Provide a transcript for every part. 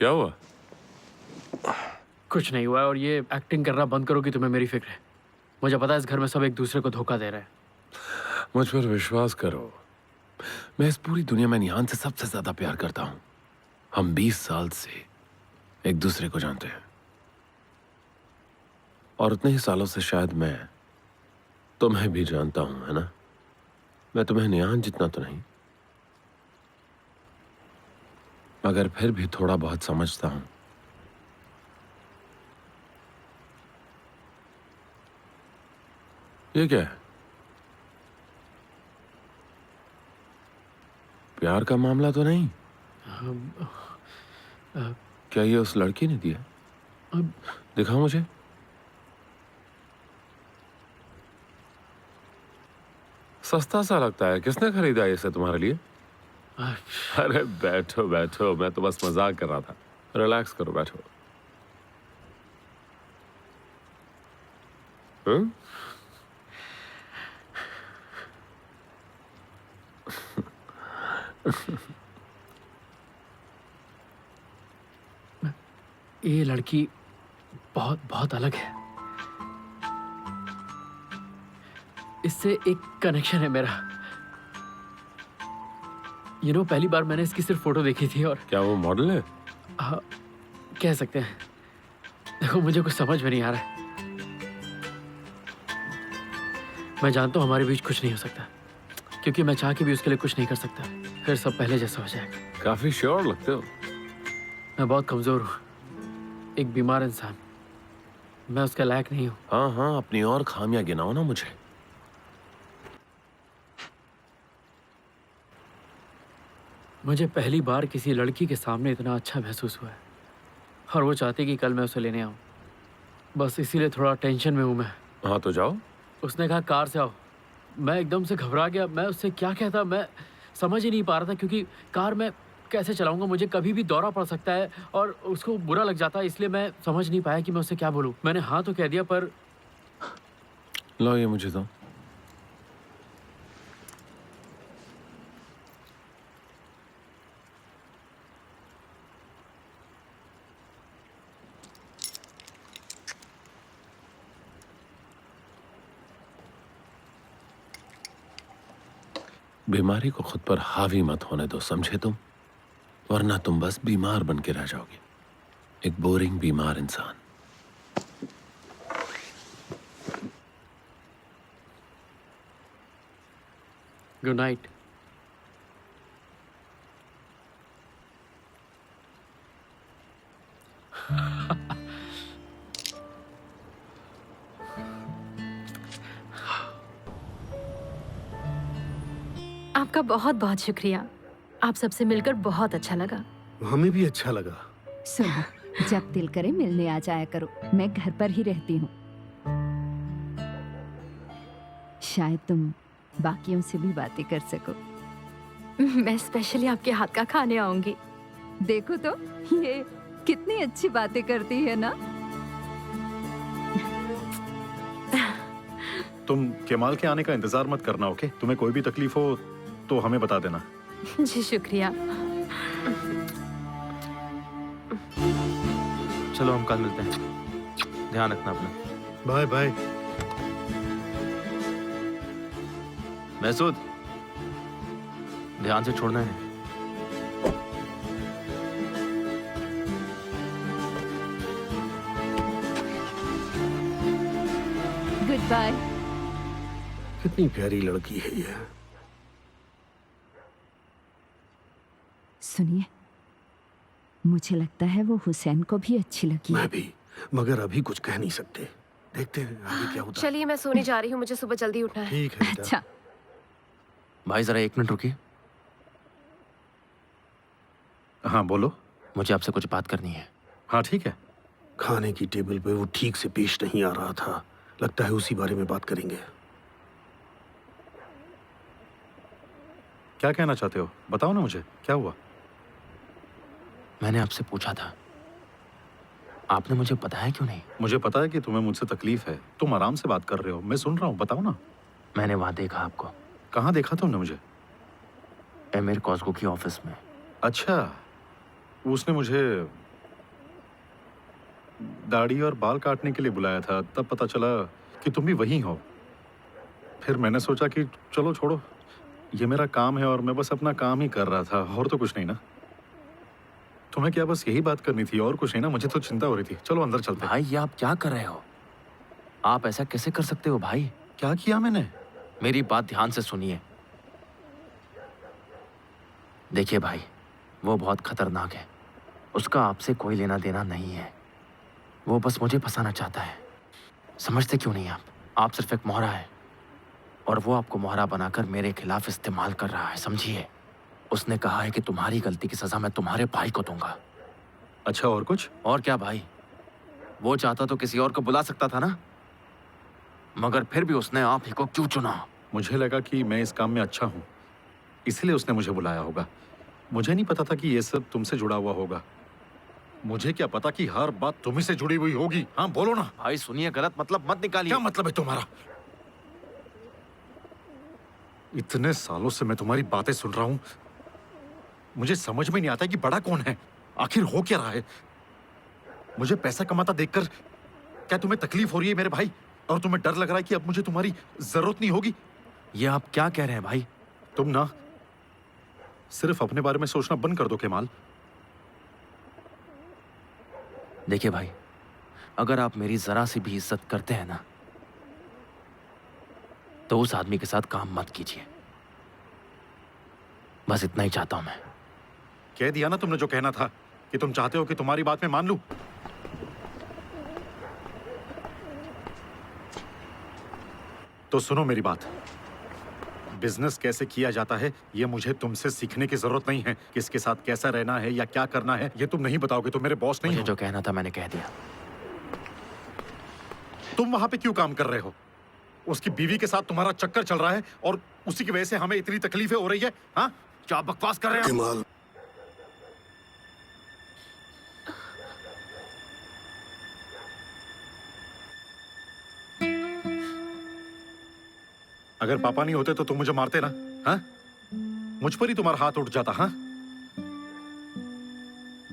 क्या हुआ? कुछ नहीं हुआ है और ये एक्टिंग करना बंद करो कि तुम्हें मेरी फिक्र है। मुझे पता है इस घर में सब एक दूसरे को धोखा दे रहे हैं। मुझ पर विश्वास करो, मैं इस पूरी दुनिया में निहान से सबसे ज्यादा प्यार करता हूं। हम 20 साल से एक दूसरे को जानते हैं और उतने ही सालों से शायद मैं तुम्हें भी जानता हूं, है ना? मैं तुम्हें निहान जितना तो नहीं, मगर फिर भी थोड़ा बहुत समझता हूं। ये क्या है? प्यार का मामला तो नहीं? क्या ये उस लड़की ने दिया? दिखाओ मुझे। सस्ता सा लगता है। किसने खरीदा इसे तुम्हारे लिए? अरे बैठो बैठो, मैं तो बस मजाक कर रहा था। रिलैक्स करो, बैठो। हम्म? ये लड़की बहुत बहुत अलग है। इससे एक कनेक्शन है मेरा। पहली बार मैंने इसकी सिर्फ फोटो देखी थी और क्या वो मॉडल है? हाँ, कह सकते हैं। देखो, मुझे कुछ समझ में नहीं आ रहा है। मैं जानता हूँ हमारे बीच कुछ नहीं हो सकता, क्योंकि मैं चाह के भी उसके लिए कुछ नहीं कर सकता। फिर सब पहले जैसा हो जाएगा। काफी श्योर लगते हो। मैं बहुत कमजोर हूँ, एक बीमार इंसान। मैं उसके लायक नहीं हूँ। हाँ हाँ, अपनी और खामियां गिनाओ ना मुझे। मुझे पहली बार किसी लड़की के सामने इतना अच्छा महसूस हुआ है और वो चाहती कि कल मैं उसे लेने आऊँ। बस इसीलिए थोड़ा टेंशन में हूँ मैं। हाँ तो जाओ। उसने कहा कार से आओ। मैं एकदम से घबरा गया। मैं उससे क्या कहता, मैं समझ ही नहीं पा रहा था, क्योंकि कार में कैसे चलाऊंगा? मुझे कभी भी दौरा पड़ सकता है और उसको बुरा लग जाता है, इसलिए मैं समझ नहीं पाया कि मैं उससे क्या बोलूँ। मैंने हाँ तो कह दिया, पर लो ये मुझे दो। बीमारी को खुद पर हावी मत होने दो, समझे तुम? वरना तुम बस बीमार बन के रह जाओगे, एक बोरिंग बीमार इंसान। Good night. आपका बहुत बहुत शुक्रिया। आप सबसे मिलकर बहुत अच्छा लगा। हमें भी अच्छा लगा। सुनो, जब दिल करे मिलने आ जाया करो। मैं घर पर ही रहती हूँ। शायद तुम बाकियों से भी बातें कर सको। मैं स्पेशली आपके हाथ का खाने आऊंगी। देखो तो, ये कितनी अच्छी बातें करती है ना। तुम केमाल के आने का इंतजार मत करना, ओके? तुम्हें कोई भी तकलीफ हो तो हमें बता देना। जी शुक्रिया। चलो हम कल मिलते हैं। ध्यान रखना अपना। Bye bye. महसूद, ध्यान से छोड़ना है। Goodbye. कितनी प्यारी लड़की है ये। सुनिए, मुझे लगता है वो हुसैन को भी अच्छी लगी है। मैं भी, मगर अभी कुछ कह नहीं सकते। देखते हैं आगे क्या होता है। चलिए, मैं सोने जा रही हूँ, मुझे सुबह जल्दी उठना है। ठीक है बेटा। अच्छा, भाई जरा 1 मिनट रुकिए। हाँ बोलो। मुझे आपसे कुछ बात करनी है। हाँ ठीक है। खाने की टेबल पे वो ठीक से पेश नहीं आ रहा था। लगता है उसी बारे में बात करेंगे। क्या कहना चाहते हो? बताओ ना मुझे, क्या हुआ? मैंने आपसे पूछा था, आपने मुझे बताया क्यों नहीं? मुझे पता है कि तुम्हें मुझसे तकलीफ है। तुम आराम से बात कर रहे हो, मैं सुन रहा हूँ। बताओ ना। मैंने वहां देखा आपको। कहाँ देखा तुमने मुझे? एमिर कॉस्को की ऑफिस में। अच्छा, उसने मुझे दाढ़ी और बाल काटने के लिए बुलाया था, तब पता चला कि तुम भी वही हो। फिर मैंने सोचा कि चलो छोड़ो, ये मेरा काम है और मैं बस अपना काम ही कर रहा था, और तो कुछ नहीं ना। तुम्हें क्या बस यही बात करनी थी और कुछ नहीं ना? मुझे तो चिंता हो रही थी। चलो अंदर चलते हैं। भाई ये आप क्या कर रहे हो? आप ऐसा कैसे कर सकते हो भाई? क्या किया मैंने? मेरी बात ध्यान से सुनिए। देखिए भाई, वो बहुत खतरनाक है। उसका आपसे कोई लेना देना नहीं है। वो बस मुझे फंसाना चाहता है। समझते क्यों नहीं आप? आप सिर्फ एक मोहरा है और वो आपको मोहरा बनाकर मेरे खिलाफ इस्तेमाल कर रहा है, समझिए। उसने कहा है कि तुम्हारी गलती की सजा मैं तुम्हारे भाई को दूंगा। अच्छा, और कुछ? और क्या भाई, वो चाहता तो किसी और को बुला सकता था ना, मगर फिर भी उसने आप ही को क्यों चुना? मुझे लगा कि मैं इस काम में अच्छा हूँ, इसलिए उसने मुझे बुलाया होगा। मुझे नहीं पता था कि ये सब तुमसे जुड़ा हुआ होगा। मुझे क्या पता कि हर बात तुम्ही से जुड़ी हुई होगी। हाँ बोलो ना। भाई सुनिए, गलत मतलब मत निकालिए। क्या मतलब है तुम्हारा? इतने सालों से मैं तुम्हारी बातें सुन रहा हूं, मुझे समझ में नहीं आता कि बड़ा कौन है, आखिर हो क्या रहा है। मुझे पैसा कमाता देखकर क्या तुम्हें तकलीफ हो रही है मेरे भाई? और तुम्हें डर लग रहा है कि अब मुझे तुम्हारी जरूरत नहीं होगी? ये आप क्या कह रहे हैं भाई? तुम ना सिर्फ अपने बारे में सोचना बंद कर दो केमाल। देखिए भाई, अगर आप मेरी जरा सी भी इज्जत करते हैं ना, तो उस आदमी के साथ काम मत कीजिए। बस इतना ही चाहता हूं मैं। कह दिया ना तुमने जो कहना था, कि तुम चाहते हो कि तुम्हारी बात में मान लूं। तो सुनो मेरी बात। बिजनेस कैसे किया जाता है ये मुझे तुमसे सीखने की जरूरत नहीं है। किसके साथ कैसा रहना है या क्या करना है ये तुम नहीं बताओगे तो मेरे बॉस नहीं मुझे हो। जो कहना था मैंने कह दिया। तुम वहां पे क्यों काम कर रहे हो? उसकी बीवी के साथ तुम्हारा चक्कर चल रहा है और उसी की वजह से हमें इतनी तकलीफें हो रही है। हाँ, क्या बकवास कर रहे हो? केमाल, अगर पापा नहीं होते तो तुम मुझे मारते ना? हाँ, मुझ पर ही तुम्हारा हाथ उठ जाता। हाँ,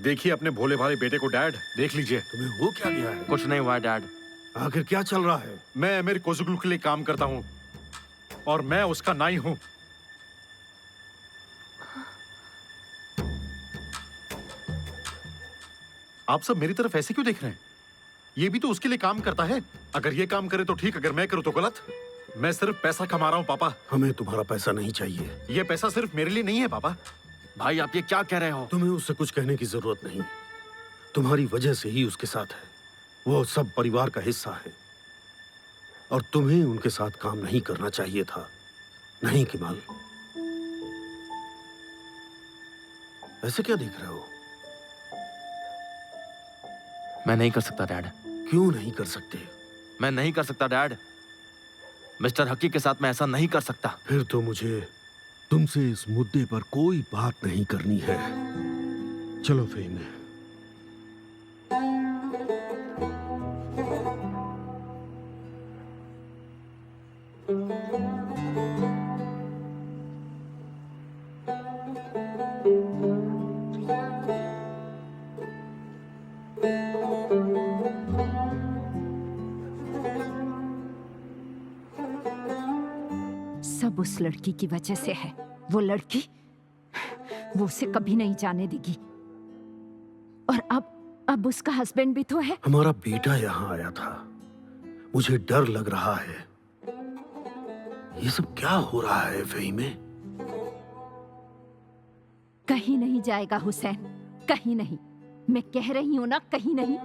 देखिए अपने भोले भाले बेटे को डैड, देख लीजिए। तुम्हें हो क्या गया है? कुछ नहीं हुआ डैड। आखिर क्या चल रहा है? मैं अमीर कोजुगलू के लिए काम करता हूं और मैं उसका नाई हूं। आप सब मेरी तरफ ऐसे क्यों देख रहे हैं? ये भी तो उसके लिए काम करता है। अगर ये काम करे तो ठीक, अगर मैं करूं तो गलत। मैं सिर्फ पैसा कमा रहा हूं पापा। हमें तुम्हारा पैसा नहीं चाहिए। ये पैसा सिर्फ मेरे लिए नहीं है पापा। भाई आप ये क्या कह रहे हो? तुम्हें उससे कुछ कहने की जरूरत नहीं। तुम्हारी वजह से ही उसके साथ है। वो सब परिवार का हिस्सा है और तुम्हें उनके साथ काम नहीं करना चाहिए था। नहीं केमाल, ऐसे क्या देख रहे हो? मैं नहीं कर सकता डैड। क्यों नहीं कर सकते? मैं नहीं कर सकता डैड। मिस्टर हकी के साथ मैं ऐसा नहीं कर सकता। फिर तो मुझे तुमसे इस मुद्दे पर कोई बात नहीं करनी है। चलो फेम। सब उस लड़की की वजह से है। वो लड़की, वो उसे कभी नहीं जाने देगी। और अब उसका हस्बैंड भी तो है। हमारा बेटा यहाँ आया था। मुझे डर लग रहा है। ये सब क्या हो रहा है फ़हीमे? कहीं नहीं जाएगा हुसैन, कहीं नहीं। मैं कह रही हूं ना, कहीं नहीं।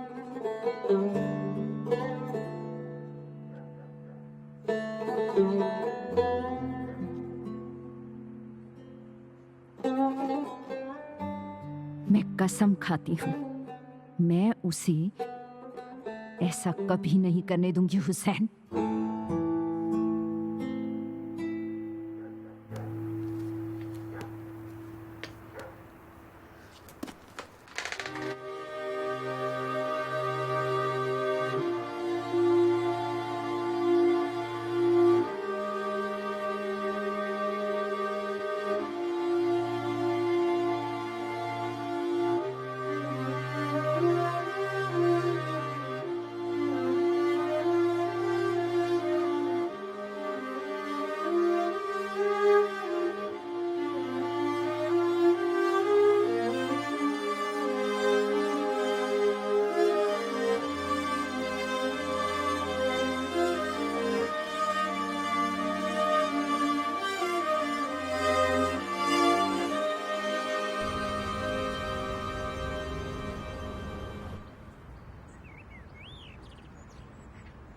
मैं कसम खाती हूं, मैं उसे ऐसा कभी नहीं करने दूंगी हुसैन।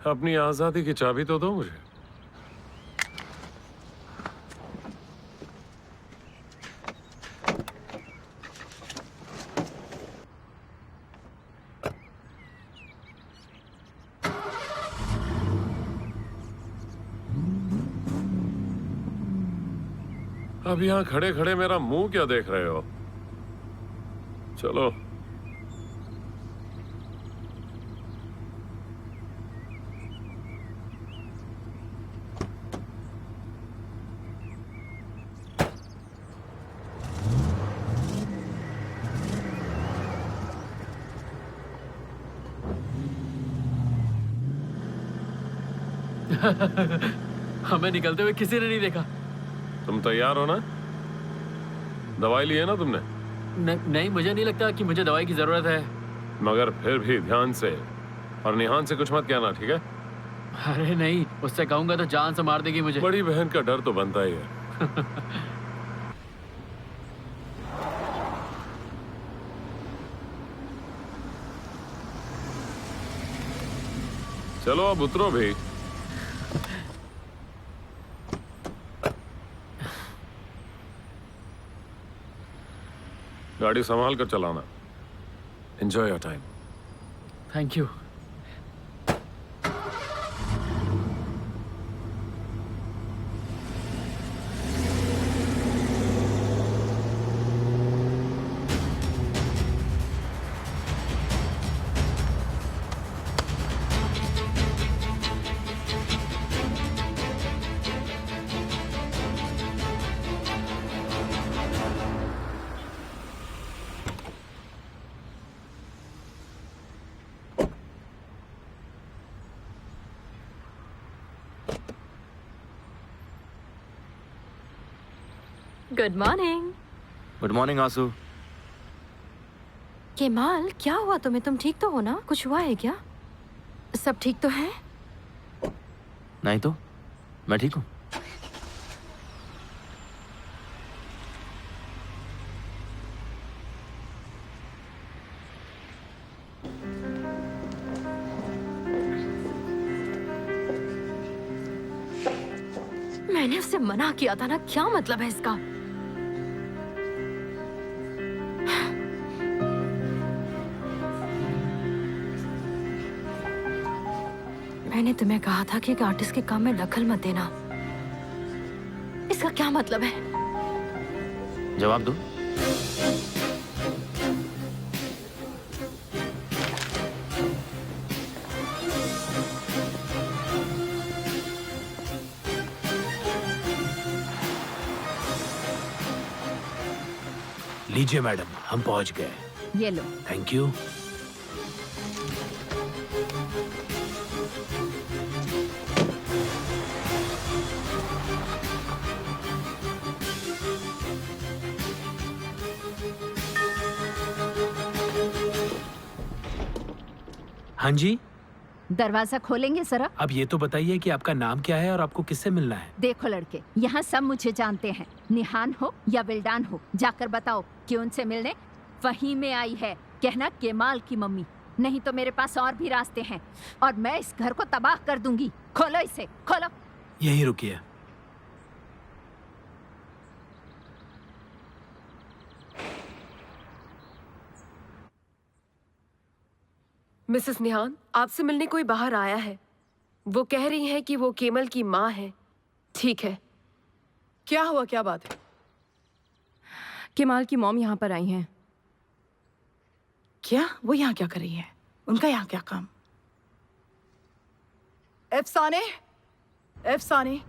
अपनी आजादी की चाबी तो दो मुझे। अब यहां खड़े खड़े मेरा मुंह क्या देख रहे हो? चलो। हमें निकलते हुए किसी ने नहीं देखा। तुम तैयार हो ना? दवाई ली है ना तुमने? नहीं, मुझे नहीं लगता कि मुझे दवाई की जरूरत है। मगर फिर भी ध्यान से, और निहान से कुछ मत कहना, ठीक है? अरे नहीं, उससे कहूंगा तो जान से मार देगी मुझे। बड़ी बहन का डर तो बनता ही है। चलो अब उतरो भी। गाड़ी संभाल कर चलाना। Enjoy your time. Thank you. Good morning. Good morning आंसू। केमाल, क्या हुआ तुम्हें? तुम ठीक तो हो ना? कुछ हुआ है क्या? सब ठीक तो है? नहीं तो मैं ठीक हूँ। मैंने उससे मना किया था ना, क्या मतलब है इसका? मैंने तुम्हें कहा था कि एक आर्टिस्ट के काम में दखल मत देना। इसका क्या मतलब है? जवाब दो। लीजिए मैडम, हम पहुंच गए। ये लो। Thank you. हाँ जी, दरवाजा खोलेंगे जरा? अब ये तो बताइए कि आपका नाम क्या है और आपको किससे मिलना है? देखो लड़के, यहाँ सब मुझे जानते हैं। निहान हो या विल्डान हो, जाकर बताओ कि उनसे मिलने वहीं में आई है। कहना केमाल की मम्मी। नहीं तो मेरे पास और भी रास्ते हैं और मैं इस घर को तबाह कर दूंगी। खोलो इसे, खोलो। यहीं रुकिए। मिसेस निहान, आपसे मिलने कोई बाहर आया है। वो कह रही हैं कि वो केमल की माँ है। ठीक है। क्या हुआ, क्या बात है? केमाल की मॉम यहाँ पर आई हैं। क्या? वो यहाँ क्या कर रही है? उनका यहाँ क्या काम? अफसाने, अफसाने,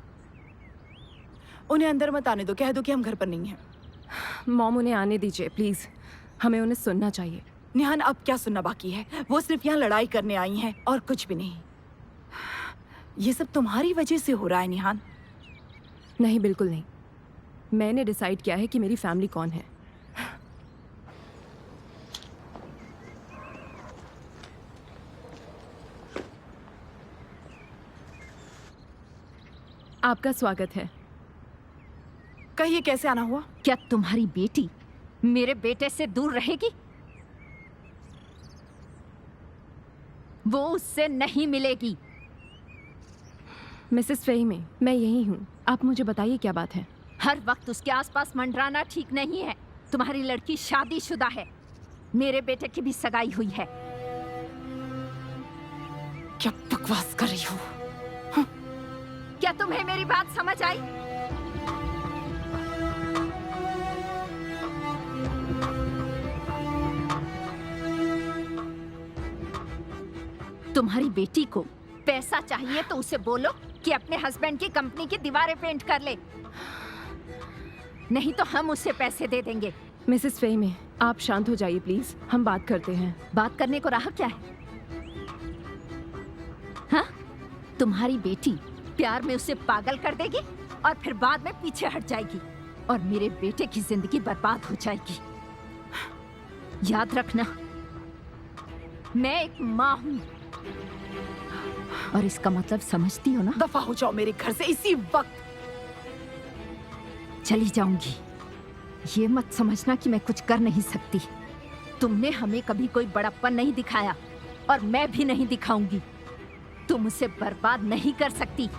उन्हें अंदर मत आने दो। कह दो कि हम घर पर नहीं हैं। मॉम, उन्हें आने दीजिए प्लीज। हमें उन्हें सुनना चाहिए। निहान, अब क्या सुनना बाकी है? वो सिर्फ यहाँ लड़ाई करने आई हैं और कुछ भी नहीं। ये सब तुम्हारी वजह से हो रहा है निहान। नहीं, बिल्कुल नहीं। मैंने डिसाइड किया है कि मेरी फैमिली कौन है। आपका स्वागत है। कहिए, कैसे आना हुआ? क्या तुम्हारी बेटी मेरे बेटे से दूर रहेगी? वो उससे नहीं मिलेगी। मिसेस फ़हीमी, मैं यही हूँ। आप मुझे बताइए क्या बात है। हर वक्त उसके आसपास मंडराना ठीक नहीं है। तुम्हारी लड़की शादीशुदा है, मेरे बेटे की भी सगाई हुई है। क्या बकवास कर रही हो? क्या तुम्हें मेरी बात समझ आई? तुम्हारी बेटी को पैसा चाहिए तो उसे बोलो कि अपने हस्बैंड की कंपनी की दीवारें पेंट कर ले, नहीं तो हम उसे पैसे दे देंगे। मिसेस फ़हीमी, आप शांत हो जाइए प्लीज, हम बात करते हैं। बात करने को रहा क्या है? हाँ? तुम्हारी बेटी प्यार में उसे पागल कर देगी और फिर बाद में पीछे हट जाएगी और मेरे बेटे की जिंदगी बर्बाद हो जाएगी। याद रखना, मैं एक माँ हूँ और इसका मतलब समझती हो ना? दफा हो जाओ मेरे घर से इसी वक्त। चली जाऊंगी। ये मत समझना कि मैं कुछ कर नहीं सकती। तुमने हमें कभी कोई बड़प्पन नहीं दिखाया और मैं भी नहीं दिखाऊंगी। तुम उसे बर्बाद नहीं कर सकती।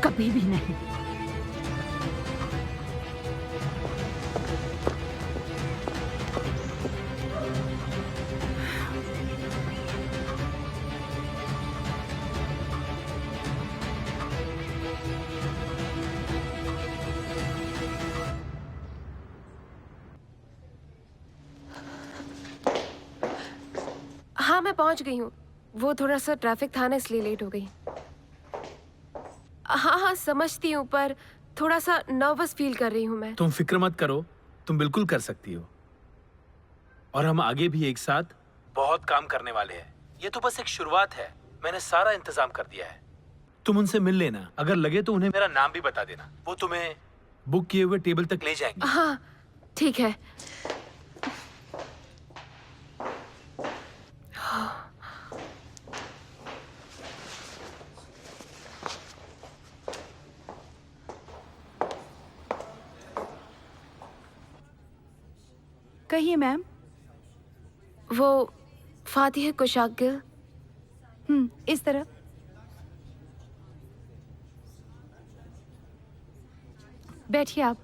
कभी भी नहीं। हाँ, मैं पहुंच गई हूँ। वो थोड़ा सा ट्रैफिक था ना, इसलिए लेट हो गई। हाँ हाँ समझती हूँ, पर थोड़ा सा नर्वस फील कर रही हूँ मैं। तुम फिक्र मत करो, तुम बिल्कुल कर सकती हो। और हम आगे भी एक साथ बहुत काम करने वाले हैं। ये तो बस एक शुरुआत है। मैंने सारा इंतजाम कर दिया है। तुम उनसे मिल लेना, अगर लगे तो उन्हें मेरा नाम भी बता देना। वो तुम्हें बुक किए हुए टेबल तक ले जाएंगे। हाँ ठीक है। कहिए मैम। वो फातिह कुशागिल। इस तरह। बैठिए आप।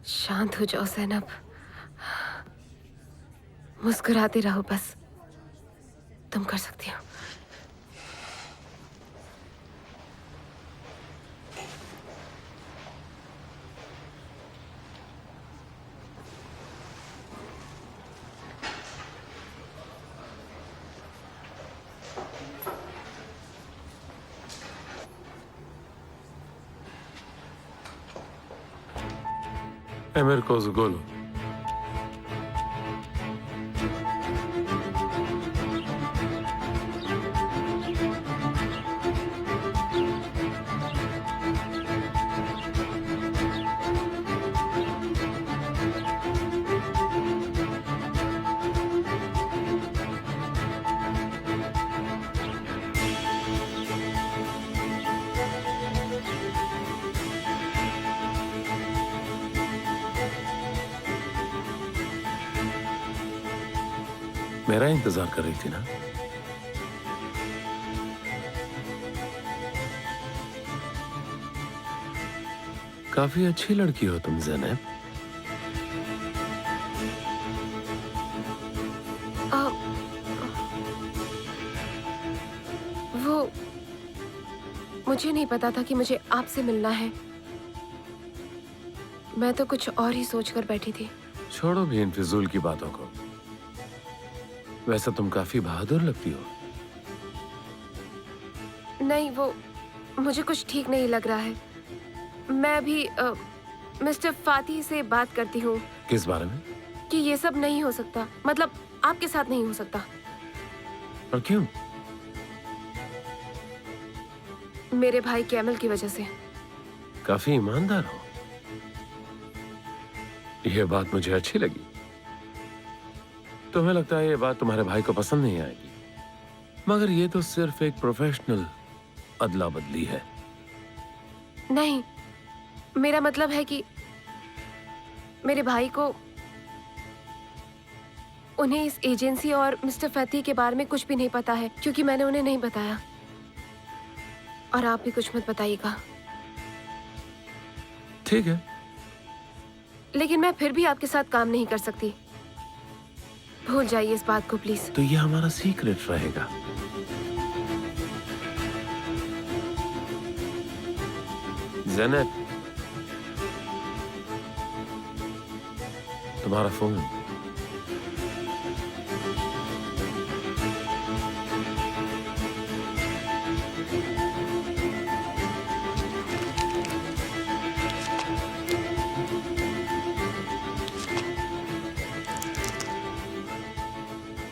शांत हो जाओ ज़ैनब, मुस्कुराते रहो बस। तुम कर सकती हो। Emir Kozgulu. मेरा इंतजार कर रही थी ना? काफी अच्छी लड़की हो तुम ज़ैनब। वो मुझे नहीं पता था कि मुझे आपसे मिलना है। मैं तो कुछ और ही सोचकर बैठी थी। छोड़ो भी इन फिजूल की बातों को। वैसे तुम काफी बहादुर लगती हो। नहीं, वो मुझे कुछ ठीक नहीं लग रहा है। मैं भी मिस्टर फातिह से बात करती हूँ। किस बारे में? कि ये सब नहीं हो सकता, मतलब आपके साथ नहीं हो सकता। और क्यों? मेरे भाई कैमल की वजह से। काफी ईमानदार हो। यह बात मुझे अच्छी लगी। तुम्हें लगता है ये बात तुम्हारे भाई को पसंद नहीं आएगी, मगर ये तो सिर्फ एक प्रोफेशनल अदला बदली है। नहीं, मेरा मतलब है कि मेरे भाई को, उन्हें इस एजेंसी और मिस्टर फैती के बारे में कुछ भी नहीं पता है, क्योंकि मैंने उन्हें नहीं बताया। और आप भी कुछ मत बताइएगा। ठीक है। लेकिन मैं फिर भी आपके साथ काम नहीं कर सकती। भूल जाइए इस बात को प्लीज। तो ये हमारा सीक्रेट रहेगा। ज़ैनब, तुम्हारा फोन।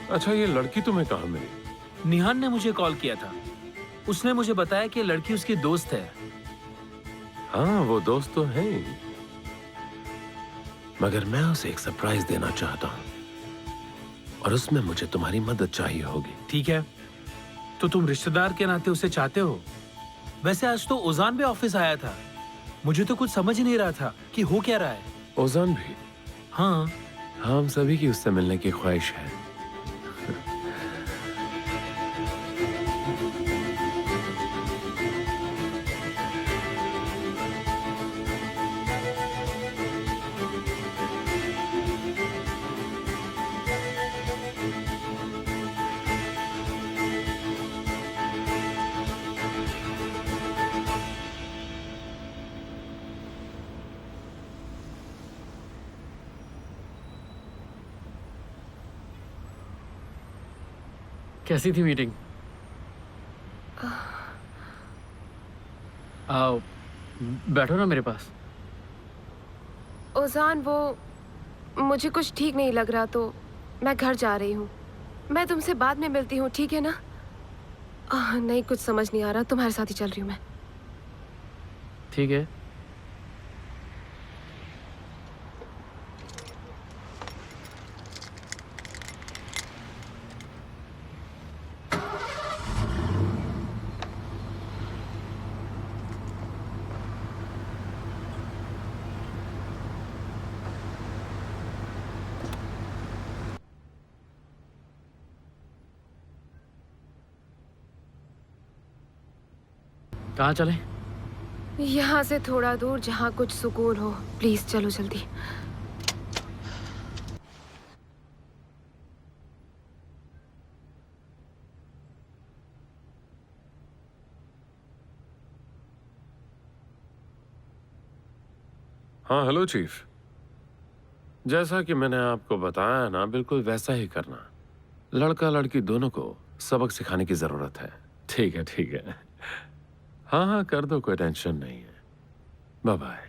अच्छा, ये लड़की तुम्हें कहाँ मिली? निहान ने मुझे कॉल किया था। उसने मुझे बताया कि लड़की उसकी दोस्त है। हाँ, वो दोस्त तो है, मगर मैं उसे एक सरप्राइज देना चाहता हूँ और उसमें मुझे तुम्हारी मदद चाहिए होगी। ठीक है, तो तुम रिश्तेदार के नाते उसे चाहते हो। वैसे आज तो ओजान भी ऑफिस आया था। मुझे तो कुछ समझ ही नहीं रहा था कि हो क्या रहा है। ओजान भी? हाँ, हम सभी की उससे मिलने की ख्वाहिश है। कैसी थी मीटिंग? आओ, बैठो ना मेरे पास। ओजान, वो मुझे कुछ ठीक नहीं लग रहा, तो मैं घर जा रही हूँ। मैं तुमसे बाद में मिलती हूँ, ठीक है ना? नहीं, कुछ समझ नहीं आ रहा। तुम्हारे साथ ही चल रही हूँ मैं। ठीक है। कहाँ चले? यहाँ से थोड़ा दूर, जहाँ कुछ सुकून हो। प्लीज चलो जल्दी। हाँ, हेलो चीफ। जैसा कि मैंने आपको बताया ना, बिल्कुल वैसा ही करना। लड़का लड़की दोनों को सबक सिखाने की जरूरत है। ठीक है, ठीक है। हाँ हाँ, कर दो, कोई टेंशन नहीं है। Bye bye.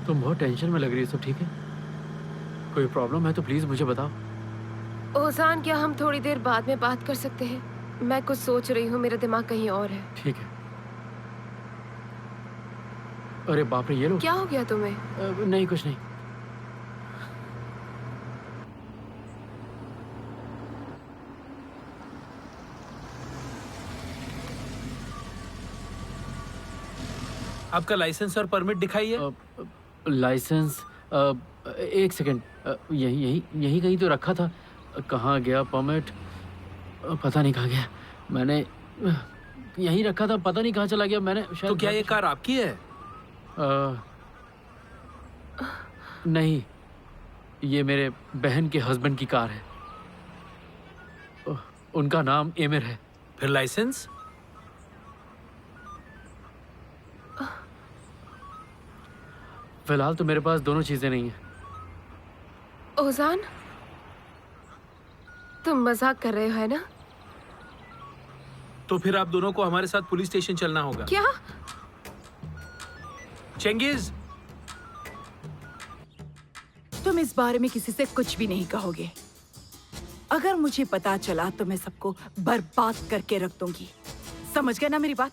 तुम बहुत टेंशन में लग रही हो। सब ठीक है? कोई प्रॉब्लम है तो प्लीज मुझे बताओ। ओजान, क्या हम थोड़ी देर बाद में बात कर सकते हैं? मैं कुछ सोच रही हूँ, मेरा दिमाग कहीं और है। ठीक है। अरे बाप रे, ये लो। क्या हो गया तुम्हें? नहीं, कुछ नहीं। आपका लाइसेंस और परमिट दिखाइए। लाइसेंस एक सेकंड, यही यही यही कहीं तो रखा था। कहाँ गया परमिट? पता नहीं कहाँ गया। मैंने यहीं रखा था, पता नहीं कहाँ चला गया। मैंने शायद। तो क्या ये कार आपकी है? नहीं, ये मेरे बहन के हस्बैंड की कार है। उनका नाम एमिर है। फिर लाइसेंस? फिलहाल तो मेरे पास दोनों चीजें नहीं है। ओजान, तुम मजाक कर रहे हो है ना? तो फिर आप दोनों को हमारे साथ पुलिस स्टेशन चलना होगा। क्या? चेंगिज, तुम इस बारे में किसी से कुछ भी नहीं कहोगे। अगर मुझे पता चला तो मैं सबको बर्बाद करके रख दूंगी। समझ गए ना मेरी बात?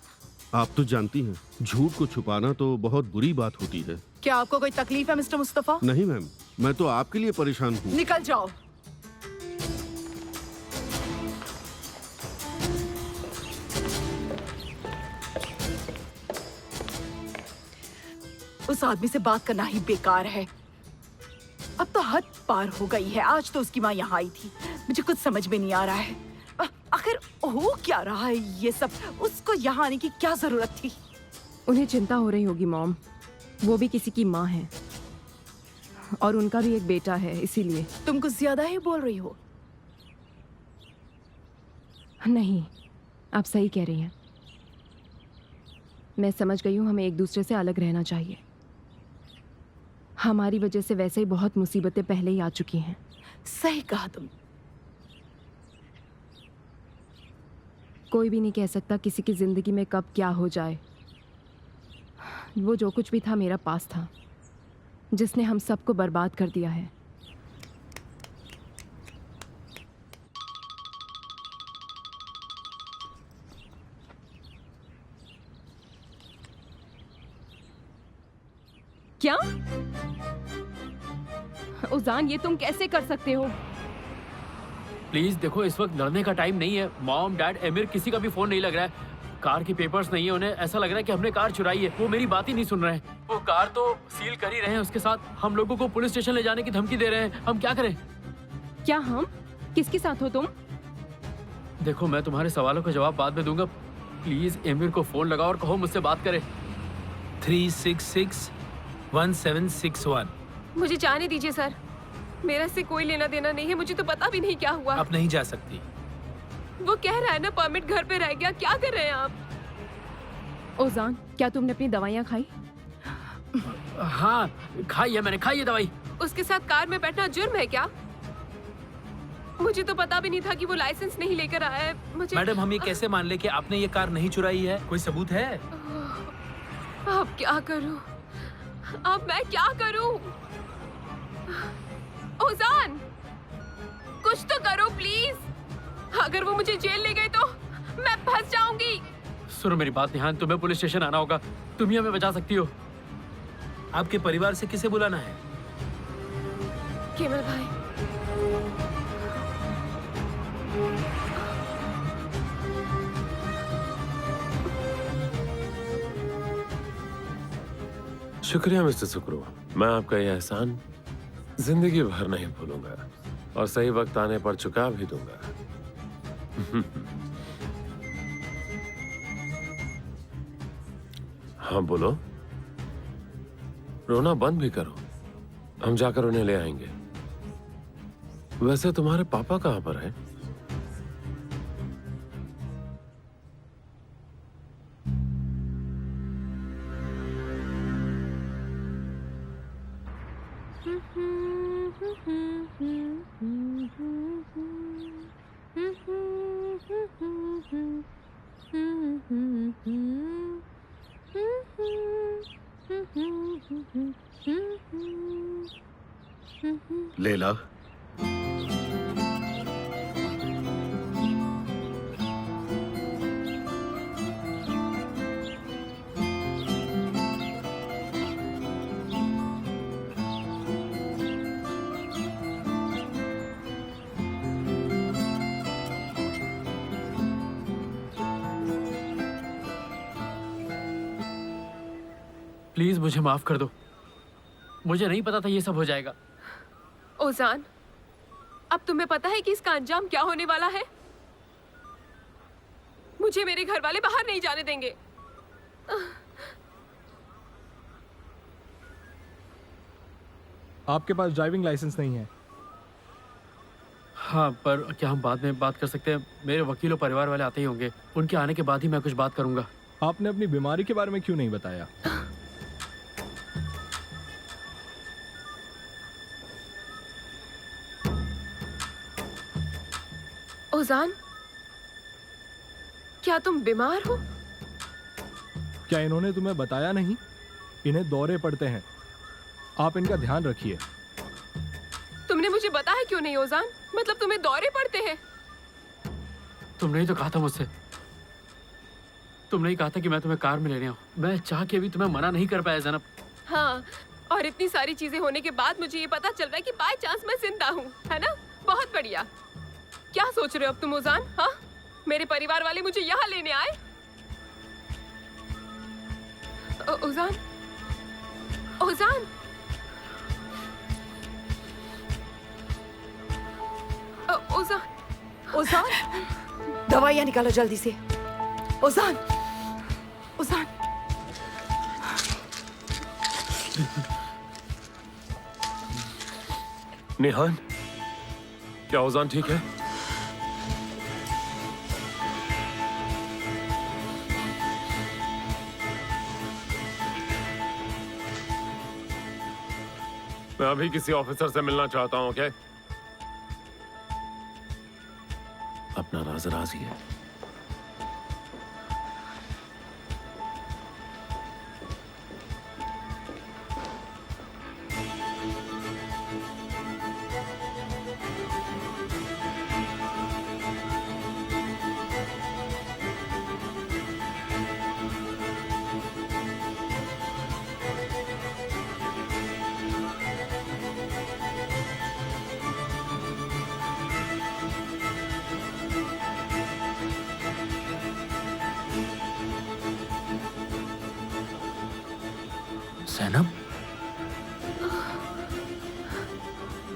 आप तो जानती हैं, झूठ को छुपाना तो बहुत बुरी बात होती है। क्या आपको कोई तकलीफ है मिस्टर मुस्तफा? नहीं मैम, मैं तो आपके लिए परेशान हूँ। निकल जाओ। उस आदमी से बात करना ही बेकार है। अब तो हद पार हो गई है। आज तो उसकी माँ यहाँ आई थी। मुझे कुछ समझ में नहीं आ रहा है आखिर हो क्या रहा है ये सब। उसको यहाँ आने की क्या जरूरत थी? उन्हें चिंता हो रही होगी मॉम। वो भी किसी की माँ है और उनका भी एक बेटा है, इसीलिए। तुम कुछ ज्यादा ही बोल रही हो। नहीं, आप सही कह रही हैं। मैं समझ गई हूँ, हमें एक दूसरे से अलग रहना चाहिए। हमारी वजह से वैसे ही बहुत मुसीबतें पहले ही आ चुकी हैं। सही कहा तुम। कोई भी नहीं कह सकता किसी की जिंदगी में कब क्या हो जाए। वो जो कुछ भी था मेरा पास था, जिसने हम सबको बर्बाद कर दिया है। क्या? उजान, ये तुम कैसे कर सकते हो? प्लीज देखो, इस वक्त लड़ने का टाइम नहीं है। मॉम, डैड, एमिर, किसी का भी फोन नहीं लग रहा है। कार की पेपर्स नहीं है। उन्हें ऐसा लग रहा है कि हमने कार चुराई है। वो मेरी बात ही नहीं सुन रहे हैं। वो कार तो सील कर ही रहे हैं। उसके साथ हम लोगों को पुलिस स्टेशन ले जाने की धमकी दे रहे हैं। हम क्या करें? क्या हम? किसके साथ हो तुम? देखो, मैं तुम्हारे सवालों का जवाब बाद में दूंगा। प्लीज एमिर को फोन लगाओ और कहो मुझसे बात करे। 366-1761। मुझे जाने दीजिए सर। मेरा इससे कोई लेना देना नहीं है। मुझे तो पता भी नहीं क्या हुआ। आप नहीं जा सकती। वो कह रहा है ना परमिट घर पे रह गया। क्या कर रहे हैं आप? ओजान, क्या तुमने अपनी दवाइयाँ खाई? हाँ, खाई है मैंने, खाई है दवाई। उसके साथ कार में बैठना जुर्म है क्या? मुझे तो पता भी नहीं था कि वो लाइसेंस नहीं लेकर आया है। मुझे। मैडम, हम ये कैसे मान ले कि आपने ये कार नहीं चुराई है? कोई सबूत है? अब क्या करूं? अब मैं क्या करूं? ओजान, कुछ तो करो प्लीज। अगर वो मुझे जेल ले गए तो मैं फंस जाऊंगी। सुनो मेरी बात निहान, तुम्हें पुलिस स्टेशन आना होगा। तुम ही हमें बचा सकती हो। आपके परिवार से किसे बुलाना है? केवल भाई। शुक्रिया मिस्टर सुक्रू। मैं आपका यह एहसान जिंदगी भर नहीं भूलूंगा और सही वक्त आने पर चुका भी दूंगा। हाँ बोलो। रोना बंद भी करो, हम जाकर उन्हें ले आएंगे। वैसे तुम्हारे पापा कहाँ पर हैं? लेला, प्लीज मुझे माफ कर दो। मुझे नहीं पता था ये सब हो जाएगा। ओजान, अब तुम्हें पता है कि इसका अंजाम क्या होने वाला है? मुझे मेरे घर वाले बाहर नहीं जाने देंगे। आपके पास ड्राइविंग लाइसेंस नहीं है। हाँ, पर क्या हम बाद में बात कर सकते हैं? मेरे वकील और परिवार वाले आते ही होंगे, उनके आने के बाद ही मैं कुछ बात करूंगा। आपने अपनी बीमारी के बारे में क्यों नहीं बताया? ओजान, क्या तुम बीमार हो? क्या इन्होंने तुम्हें बताया नहीं? इन्हें दौरे पड़ते हैं, आप इनका ध्यान रखिए। तुमने मुझे बताया क्यों नहीं ओजान? मतलब तुम्हें दौरे पड़ते हैं? तुमने ही तो कहा था मुझसे। तुमने ही कहा था कि मैं तुम्हें कार में लेने आऊं। मैं चाह के भी तुम्हें मना नहीं कर पाया ज़ैनब। हाँ, और इतनी सारी चीजें होने के बाद मुझे ये पता चल रहा है कि बाय चांस मैं जिंदा हूँ, है ना? बहुत बढ़िया। क्या सोच रहे हो अब तुम ओजान? हाँ, मेरे परिवार वाले मुझे यहाँ लेने आए? ओजान, ओजान, ओजान, ओजान, दवाइयाँ निकालो जल्दी से। ओजान, ओजान। निहान, क्या ओजान ठीक है? मैं अभी किसी ऑफिसर से मिलना चाहता हूं, ओके? अपना राज राज ही है। ज़ैनब,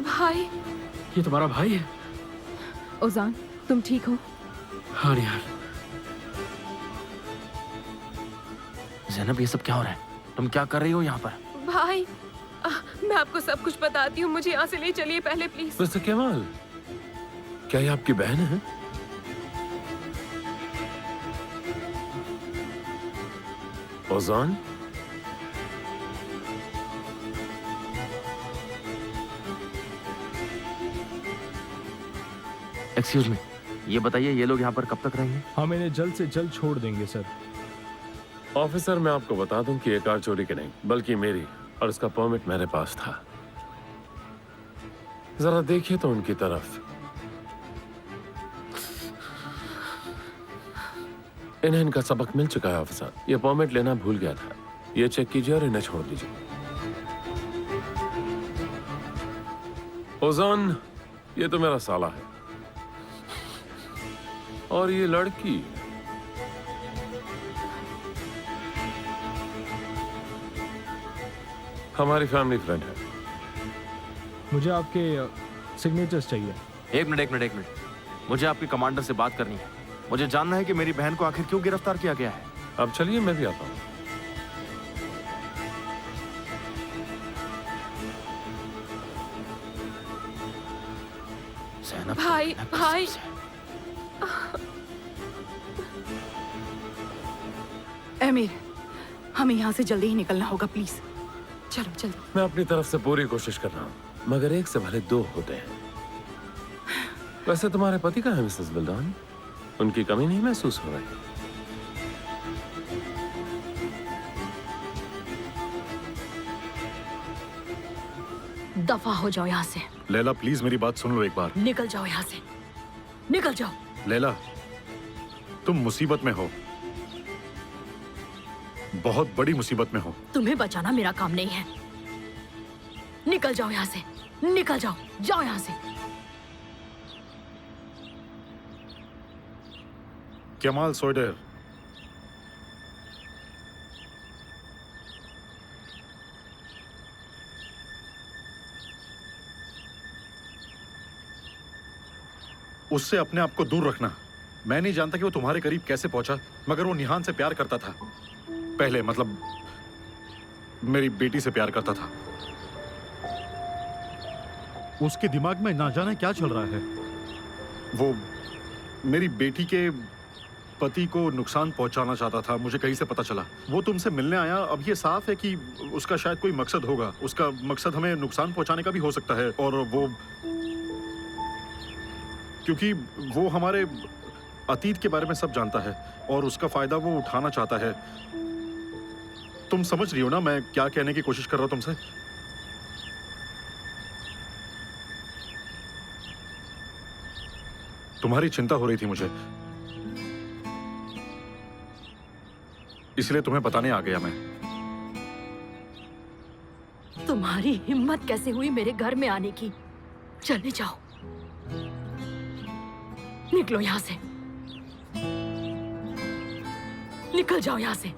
भाई। ये तुम्हारा भाई है? ओजान, तुम ठीक हो? हाँ निहाल। ज़ैनब, ये सब क्या हो रहा है? तुम क्या कर रही हो यहाँ पर? भाई, मैं आपको सब कुछ बताती हूँ, मुझे यहाँ से ले चलिए पहले प्लीज। मिस्टर केमाल, क्या ये आपकी बहन है? ओजान? एक्सक्यूज मी, ये बताइए ये लोग यहाँ पर कब तक रहेंगे? हम इन्हें जल्द से जल्द छोड़ देंगे सर। ऑफिसर, मैं आपको बता दूं कि ये कार चोरी की नहीं बल्कि मेरी, और इसका परमिट मेरे पास था। जरा देखिए तो उनकी तरफ। इन्हें इनका सबक मिल चुका है ऑफिसर। ये परमिट लेना भूल गया था। ये चेक कीजिए और इन्हें छोड़ दीजिए। ओजान, ये तो मेरा साला है। और ये लड़की हमारी फैमिली फ्रेंड है। मुझे आपके सिग्नेचर्स चाहिए। एक मिनट। मुझे आपके कमांडर से बात करनी है। मुझे जानना है कि मेरी बहन को आखिर क्यों गिरफ्तार किया गया है। अब चलिए, मैं भी आता हूँ। भाई, भाई। अमीर, हमें यहाँ से जल्दी ही निकलना होगा, प्लीज। चलो जल्दी। मैं अपनी तरफ से पूरी कोशिश कर रहा हूँ, मगर एक से भले दो होते हैं। वैसे तुम्हारे पति कहाँ है मिसेस बिल्डान? उनकी कमी नहीं महसूस हो रही? दफा हो जाओ यहाँ से। लैला, प्लीज मेरी बात सुन लो एक बार। निकल जाओ यहाँ से, निकल जाओ। लैला, तुम मुसीबत में हो, बहुत बड़ी मुसीबत में हो। तुम्हें बचाना मेरा काम नहीं है। निकल जाओ यहाँ से, निकल जाओ, जाओ यहाँ से। केमाल सोइडर, उससे अपने आप को दूर रखना। मैं नहीं जानता कि वो तुम्हारे करीब कैसे पहुंचा, मगर वो निहान से प्यार करता था। पहले मतलब मेरी बेटी से प्यार करता था। उसके दिमाग में ना जाने क्या चल रहा है। वो मेरी बेटी के पति को नुकसान पहुंचाना चाहता था, मुझे कहीं से पता चला। वो तुमसे मिलने आया। अब ये साफ है कि उसका शायद कोई मकसद होगा। उसका मकसद हमें नुकसान पहुंचाने का भी हो सकता है, और वो क्योंकि वो हमारे अतीत के बारे में सब जानता है और उसका फायदा वो उठाना चाहता है। तुम समझ रही हो ना मैं क्या कहने की कोशिश कर रहा हूं तुमसे? तुम्हारी चिंता हो रही थी मुझे, इसलिए तुम्हें बताने आ गया मैं। तुम्हारी हिम्मत कैसे हुई मेरे घर में आने की? चले जाओ, निकलो यहां से, निकल जाओ यहां से।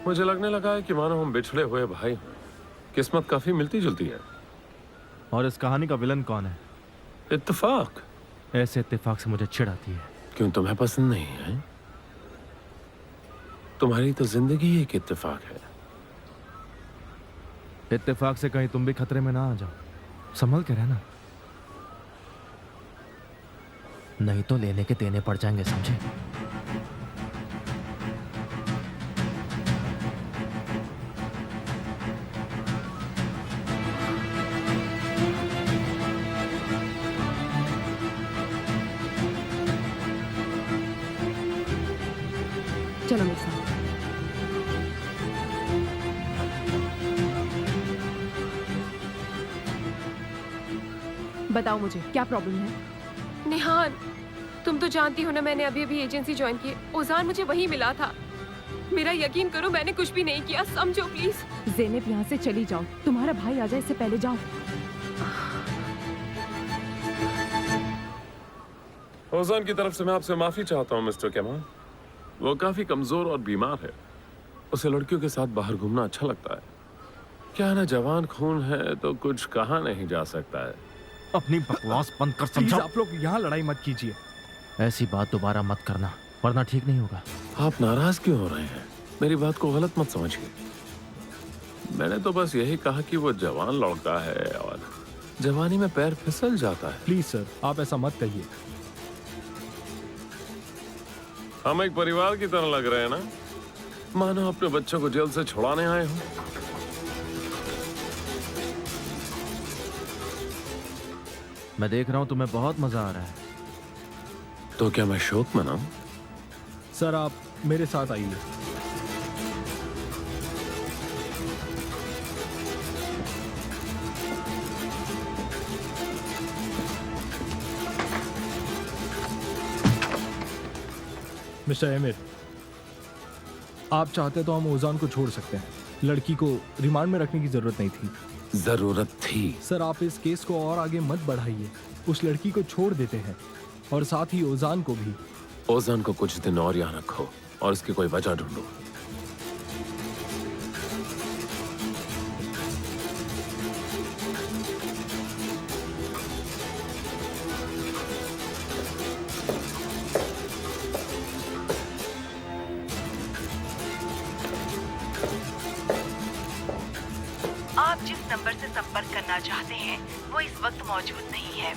मुझे लगने लगा है कि मानो हम बिछड़े हुए भाई हैं। किस्मत काफी मिलती जुलती है। और इस कहानी का विलन कौन है? इत्तेफाक। ऐसे इत्तेफाक से मुझे चिढ़ आती है। क्यों, तुम्हें पसंद नहीं है? तुम्हारी तो जिंदगी एक इत्तेफाक है। इत्तेफाक से कहीं तुम भी खतरे में ना आ जाओ। संभल के रहना, नहीं तो लेने के देने पड़ जाएंगे, समझे? चलो मेरे साथ। बताओ मुझे क्या प्रॉब्लम है? निहान, तुम तो जानती हो ना, मैंने अभी अभी एजेंसी ज्वाइन की। ओजान मुझे वहीं मिला था। मेरा यकीन करो, मैंने कुछ भी नहीं किया, समझो प्लीज। ज़ेनब, यहाँ से चली जाओ, तुम्हारा भाई आ जाए इससे पहले जाओ। ओजान की तरफ से मैं आपसे माफी चाहता हूँ मिस्टर कमाल। वो काफी कमजोर और बीमार है। उसे लड़कियों के साथ बाहर घूमना अच्छा लगता है। क्या है ना, जवान खून है तो कुछ कहा नहीं जा सकता है। अपनी बकवास बंद कर, प्लीज समझो? आप लोग यहाँ लड़ाई मत कीजिए। ऐसी बात दोबारा मत करना, वरना ठीक नहीं होगा। आप नाराज क्यों हो रहे हैं? मेरी बात को गलत मत समझिए। मैंने तो बस यही कहा कि वो जवान लड़का है और जवानी में पैर फिसल जाता है। प्लीज सर, आप ऐसा मत कहिए। हम एक परिवार की तरह लग रहे हैं ना, मानो अपने बच्चों को जेल से छुड़ाने आए हो। मैं देख रहा हूँ तुम्हें बहुत मजा आ रहा है। तो क्या मैं शोक मनाऊं? सर आप मेरे साथ आइए। मिस्टर एमिर, आप चाहते तो हम ओजान को छोड़ सकते हैं। लड़की को रिमांड में रखने की जरूरत नहीं थी। जरूरत थी। सर आप इस केस को और आगे मत बढ़ाइए। उस लड़की को छोड़ देते हैं और साथ ही ओजान को भी। ओजान को कुछ दिन और यहाँ रखो और इसकी कोई वजह ढूंढो। आप जिस नंबर से संपर्क करना चाहते हैं वो इस वक्त मौजूद नहीं है।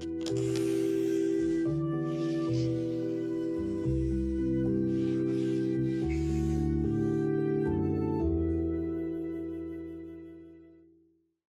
हैं।